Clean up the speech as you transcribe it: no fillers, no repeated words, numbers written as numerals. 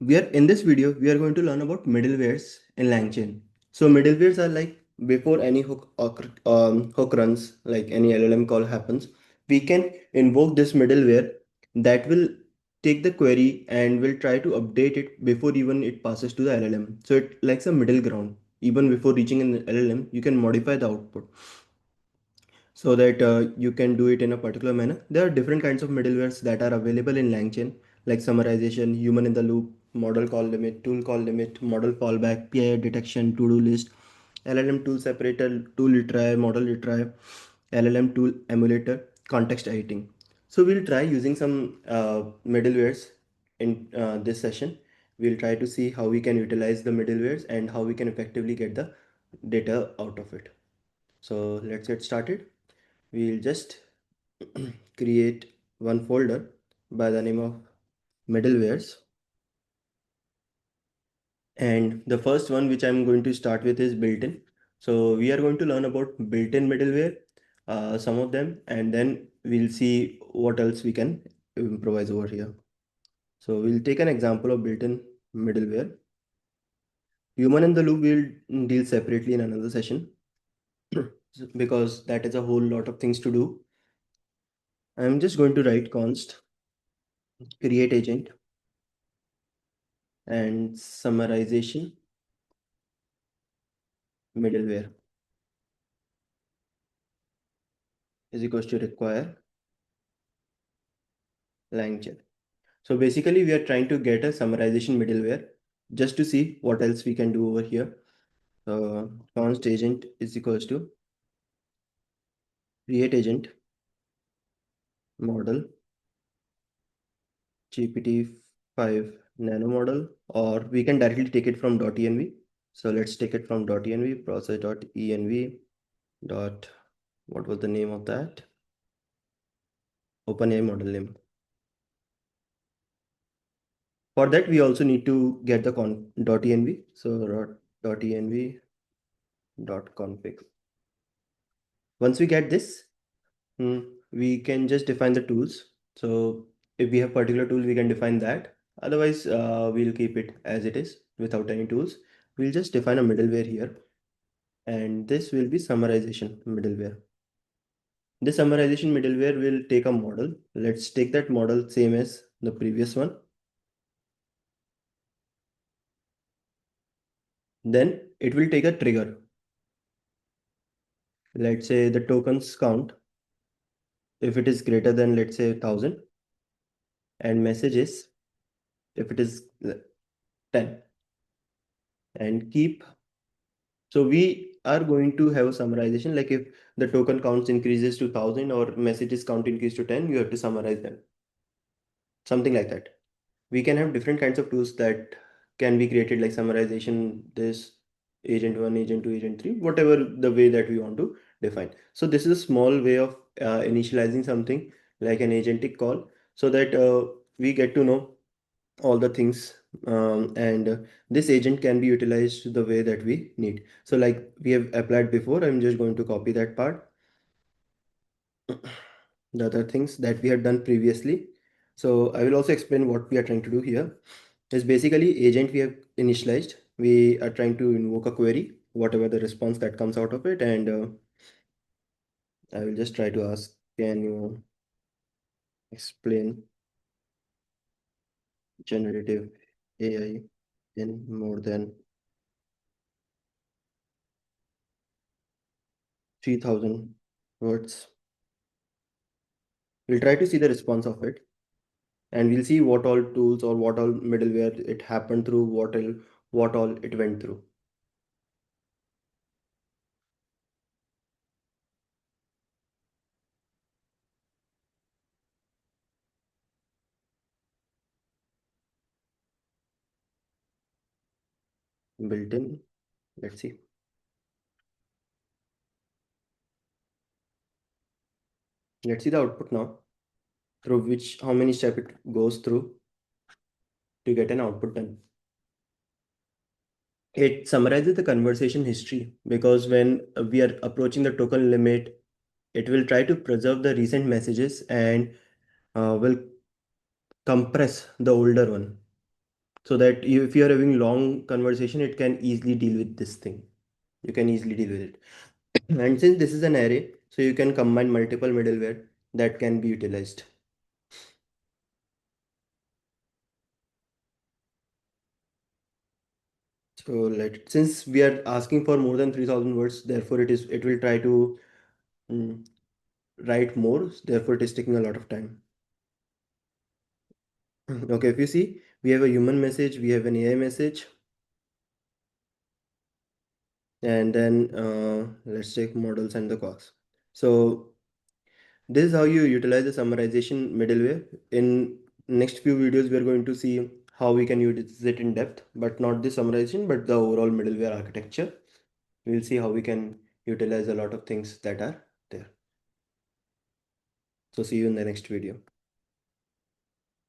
We are in this video we are going to learn about middlewares in LangChain. So middlewares are like before any hook runs, like any LLM call happens, we can invoke this middleware that will take the query and will try to update it before even it passes to the LLM. So it likes a middle ground. Even before reaching an LLM you can modify the output so that you can do it in a particular manner. There are different kinds of middlewares that are available in LangChain, like summarization, human in the loop, model call limit, tool call limit, model fallback, PII detection, to-do list, LLM tool separator, tool retry, model retry, LLM tool emulator, context editing. So we'll try using some middlewares in this session. We'll try to see how we can utilize the middlewares and how we can effectively get the data out of it. So let's get started. We'll just create one folder by the name of middlewares, and the first one which I'm going to start with is built-in. So we are going to learn about built-in middleware, some of them, and then we'll see what else we can improvise over here. So we'll take an example of built-in middleware. Human in the loop we'll deal separately in another session because that is a whole lot of things to do. I'm just going to write const create agent and summarization middleware is equals to require LangChain. So basically we are trying to get a summarization middleware just to see what else we can do over here. Const agent is equals to create agent model GPT-5 nano model, or we can directly take it from .env. So let's take it from .env, process.env dot, what was the name of that? OpenAI model name. For that, we also need to get the .env. So .env .config. Once we get this, we can just define the tools. So if we have particular tool, we can define that. Otherwise, we'll keep it as it is without any tools. We'll just define a middleware here, and this will be summarization middleware. This summarization middleware will take a model. Let's take that model same as the previous one. Then it will take a trigger. Let's say the tokens count, if it is greater than, let's say, 1000, and messages if it is 10, and keep. So we are going to have a summarization, like if the token counts increases to 1000 or messages count increase to 10, you have to summarize them, something like that. We can have different kinds of tools that can be created, like summarization, this agent 1, agent 2, agent 3, whatever the way that we want to define. So this is a small way of initializing something like an agentic call, so that we get to know all the things, and this agent can be utilized the way that we need. So like we have applied before, I'm just going to copy that part, the other things that we had done previously. So I will also explain what we are trying to do here. Is basically agent we have initialized. We are trying to invoke a query, whatever the response that comes out of it, and I will just try to ask, can you explain generative AI in more than 3000 words? We'll try to see the response of it, and we'll see what all tools or what all middleware it happened through, what all it went through. Built in. Let's see. Let's see the output now, through which how many steps it goes through to get an output done. It summarizes the conversation history, because when we are approaching the token limit, it will try to preserve the recent messages and will compress the older one. so that if you are having long conversation, it can easily deal with this thing. You can easily deal with it. And since this is an array, so you can combine multiple middleware that can be utilized. So since we are asking for more than 3000 words, therefore it will try to mm, write more, therefore it is taking a lot of time. Okay, if you see, we have a human message, we have an AI message, and then let's take models and the costs. So this is how you utilize the summarization middleware. In next few videos, we are going to see how we can use it in depth, but not the summarization, but the overall middleware architecture. We'll see how we can utilize a lot of things that are there. So see you in the next video.